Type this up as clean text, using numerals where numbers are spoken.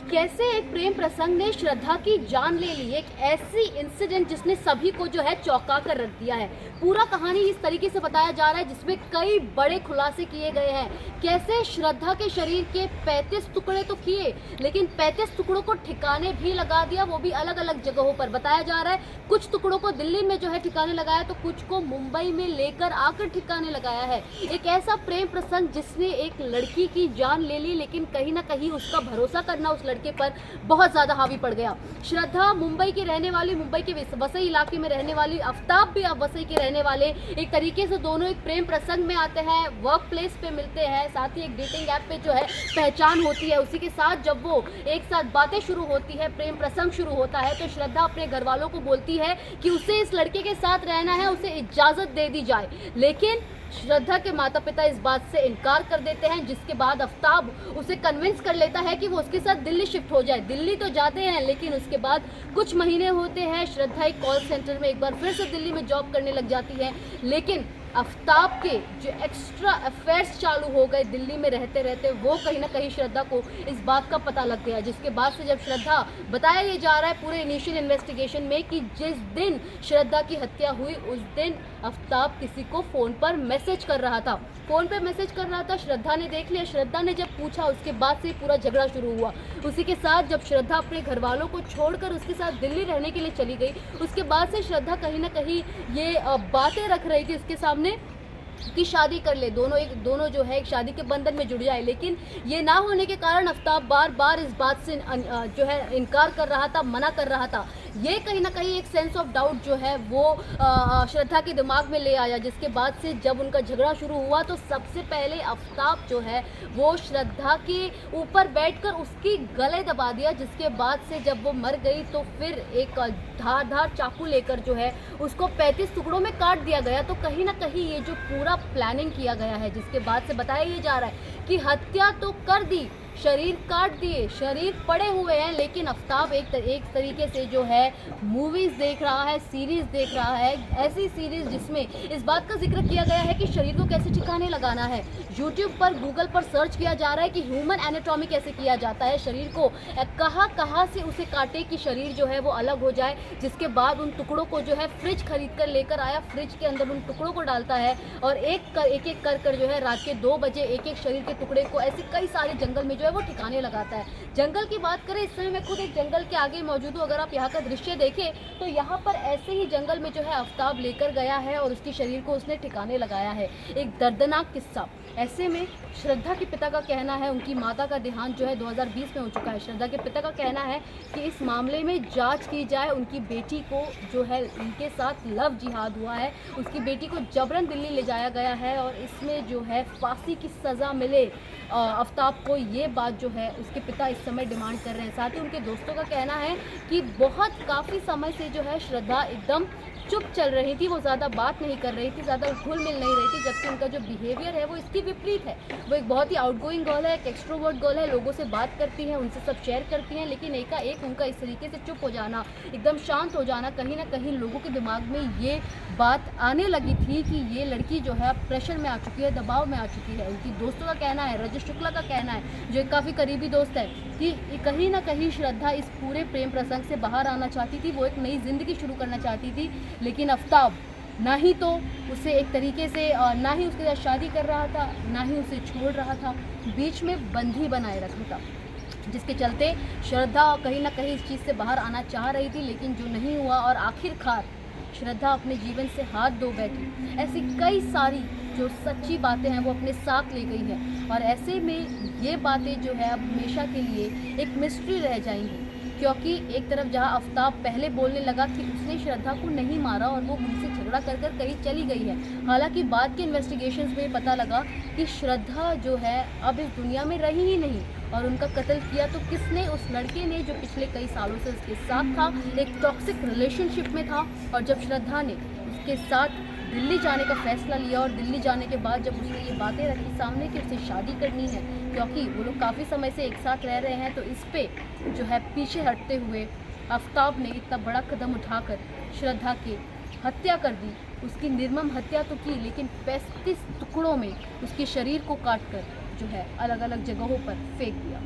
कैसे एक प्रेम प्रसंग ने श्रद्धा की जान ले ली। एक ऐसी इंसिडेंट जिसने सभी को जो है चौंका कर रख दिया है। पूरा कहानी इस तरीके से बताया जा रहा है जिसमें कई बड़े खुलासे किए गए हैं। कैसे श्रद्धा के शरीर के 35 टुकड़े तो किए, लेकिन 35 टुकड़ों को ठिकाने भी लगा दिया, वो भी अलग अलग जगहों पर। बताया जा रहा है कुछ टुकड़ों को दिल्ली में जो है ठिकाने लगाया, तो कुछ को मुंबई में लेकर आकर ठिकाने लगाया है। एक ऐसा प्रेम प्रसंग जिसने एक लड़की की जान ले ली, लेकिन कहीं ना कहीं उसका भरोसा करना उस लड़के पर बहुत ज्यादा हावी पड़ गया। श्रद्धा मुंबई की रहने वाली, मुंबई के वसई इलाके में रहने वाली, आफ्ताब भी अब वसई के रहने वाले। एक तरीके से दोनों एक प्रेम प्रसंग में आते हैं, वर्क प्लेस पे मिलते हैं, साथ ही एक डेटिंग ऐप पे जो है पहचान होती है। उसी के साथ जब वो एक साथ बातें शुरू होती है, प्रेम प्रसंग शुरू होता है, तो श्रद्धा अपने घर वालों को बोलती है कि उसे इस लड़के के साथ रहना है, उसे इजाजत दे दी जाए। लेकिन श्रद्धा के माता पिता इस बात से इनकार कर देते हैं, जिसके बाद आफ्ताब उसे कन्विंस कर लेता है कि वो उसके साथ दिल्ली शिफ्ट हो जाए। दिल्ली तो जाते हैं, लेकिन उसके बाद कुछ महीने होते हैं, श्रद्धा एक कॉल सेंटर में एक बार फिर से दिल्ली में जॉब करने लग जाती है। लेकिन आफ्ताब के जो एक्स्ट्रा अफेयर्स चालू हो गए दिल्ली में रहते रहते, वो कहीं ना कहीं श्रद्धा को इस बात का पता लग गया। जिसके बाद से जब श्रद्धा, बताया ये जा रहा है पूरे इनिशियल इन्वेस्टिगेशन में कि जिस दिन श्रद्धा की हत्या हुई उस दिन आफ्ताब किसी को फ़ोन पर मैसेज कर रहा था। फ़ोन पे मैसेज कर रहा था, श्रद्धा ने देख लिया। श्रद्धा ने जब पूछा, उसके बाद से पूरा झगड़ा शुरू हुआ। उसी के साथ जब श्रद्धा अपने घर वालों को छोड़कर उसके साथ दिल्ली रहने के लिए चली गई, उसके बाद से श्रद्धा कहीं ना कहीं ये बातें रख रही थी उसके सामने कि शादी कर ले, दोनों जो है एक शादी के बंधन में जुड़ जाए। लेकिन ये ना होने के कारण आफ्ताब बार बार इस बात से जो है इनकार कर रहा था, मना कर रहा था। ये कहीं ना कहीं एक सेंस ऑफ डाउट जो है वो श्रद्धा के दिमाग में ले आया। जिसके बाद से जब उनका झगड़ा शुरू हुआ, तो सबसे पहले आफ्ताब जो है वो श्रद्धा के ऊपर बैठकर उसकी गले दबा दिया। जिसके बाद से जब वो मर गई, तो फिर एक धारदार चाकू लेकर जो है उसको 35 टुकड़ों में काट दिया गया। तो कहीं ना कहीं ये जो पूरा प्लानिंग किया गया है, जिसके बाद से बताया ये जा रहा है कि हत्या तो कर दी, शरीर काट दिए, शरीर पड़े हुए हैं, लेकिन आफ्ताब एक तरीके से जो है मूवीज़ देख रहा है, सीरीज़ देख रहा है। ऐसी सीरीज़ जिसमें इस बात का जिक्र किया गया है कि शरीर को कैसे ठिकाने लगाना है। यूट्यूब पर, गूगल पर सर्च किया जा रहा है कि ह्यूमन एनाटॉमी कैसे किया जाता है, शरीर को कहाँ से उसे काटे कि शरीर जो है वो अलग हो जाए। जिसके बाद उन टुकड़ों को जो है फ्रिज खरीद कर लेकर आया, फ्रिज के अंदर उन टुकड़ों को डालता है और एक एक कर जो है रात के 2 बजे एक शरीर के टुकड़े को ऐसे कई सारे जंगल में जो है वो ठिकाने लगाता है। जंगल की बात करें, इस समय मैं खुद एक जंगल के आगे मौजूद हूँ। अगर आप यहाँ का दृश्य देखें, तो यहाँ पर ऐसे ही जंगल में जो है आफ्ताब लेकर गया है और उसके शरीर को उसने ठिकाने लगाया है। एक दर्दनाक किस्सा। ऐसे में श्रद्धा के पिता का कहना है, उनकी माता का देहांत जो है 2020 में हो चुका है। श्रद्धा के पिता का कहना है कि इस मामले में जांच की जाए। उनकी बेटी को जो है उनके साथ लव जिहाद हुआ है, उसकी बेटी को जबरन दिल्ली ले जाया गया है और इसमें जो है फांसी की सज़ा मिले आफ्ताब को, ये बात जो है उसके पिता इस समय डिमांड कर रहे हैं। साथ ही उनके दोस्तों का कहना है कि काफ़ी समय से जो है श्रद्धा एकदम चुप चल रही थी, वो ज़्यादा बात नहीं कर रही थी, ज़्यादा घुल मिल नहीं रही थी। जबकि उनका जो बिहेवियर है वो इसकी विपरीत है। वो एक बहुत ही आउटगोइंग गर्ल है, एक एक्सट्रोवर्ट गर्ल है, लोगों से बात करती हैं, उनसे सब शेयर करती हैं। लेकिन एकाएक उनका इस तरीके से चुप हो जाना, एकदम शांत हो जाना, कहीं ना कहीं लोगों के दिमाग में ये बात आने लगी थी कि ये लड़की जो है प्रेशर में आ चुकी है, दबाव में आ चुकी है। उनकी दोस्तों का कहना है, रजत शुक्ला का कहना है, जो एक काफ़ी करीबी दोस्त है, कि कहीं ना कहीं श्रद्धा इस पूरे प्रेम प्रसंग से बाहर आना चाहती थी। वो एक नई ज़िंदगी शुरू करना चाहती थी, लेकिन आफ्ताब ना ही तो उसे एक तरीके से ना ही उसके साथ शादी कर रहा था, ना ही उसे छोड़ रहा था, बीच में बंधी बनाए रखा था। जिसके चलते श्रद्धा कहीं ना कहीं इस चीज़ से बाहर आना चाह रही थी, लेकिन जो नहीं हुआ और आखिरकार श्रद्धा अपने जीवन से हाथ धो बैठी। ऐसी कई सारी जो सच्ची बातें हैं वो अपने साथ ले गई है और ऐसे में ये बातें जो है अब हमेशा के लिए एक मिस्ट्री रह जाएंगी। क्योंकि एक तरफ जहां आफ्ताब पहले बोलने लगा कि उसने श्रद्धा को नहीं मारा और वो उनसे झगड़ा कर कहीं चली गई है, हालांकि बाद के इन्वेस्टिगेशंस में पता लगा कि श्रद्धा जो है अब इस दुनिया में रही ही नहीं और उनका कत्ल किया तो किसने? उस लड़के ने, जो पिछले कई सालों से उसके साथ था, एक टॉक्सिक रिलेशनशिप में था। और जब श्रद्धा ने उसके साथ दिल्ली जाने का फैसला लिया और दिल्ली जाने के बाद जब उसने ये बातें रखी सामने कि उसे शादी करनी है, क्योंकि वो लोग काफ़ी समय से एक साथ रह रहे हैं, तो इस पे जो है पीछे हटते हुए आफ्ताब ने इतना बड़ा कदम उठाकर श्रद्धा की हत्या कर दी। उसकी निर्मम हत्या तो की, लेकिन 35 टुकड़ों में उसके शरीर को काट कर जो है अलग अलग जगहों पर फेंक दिया।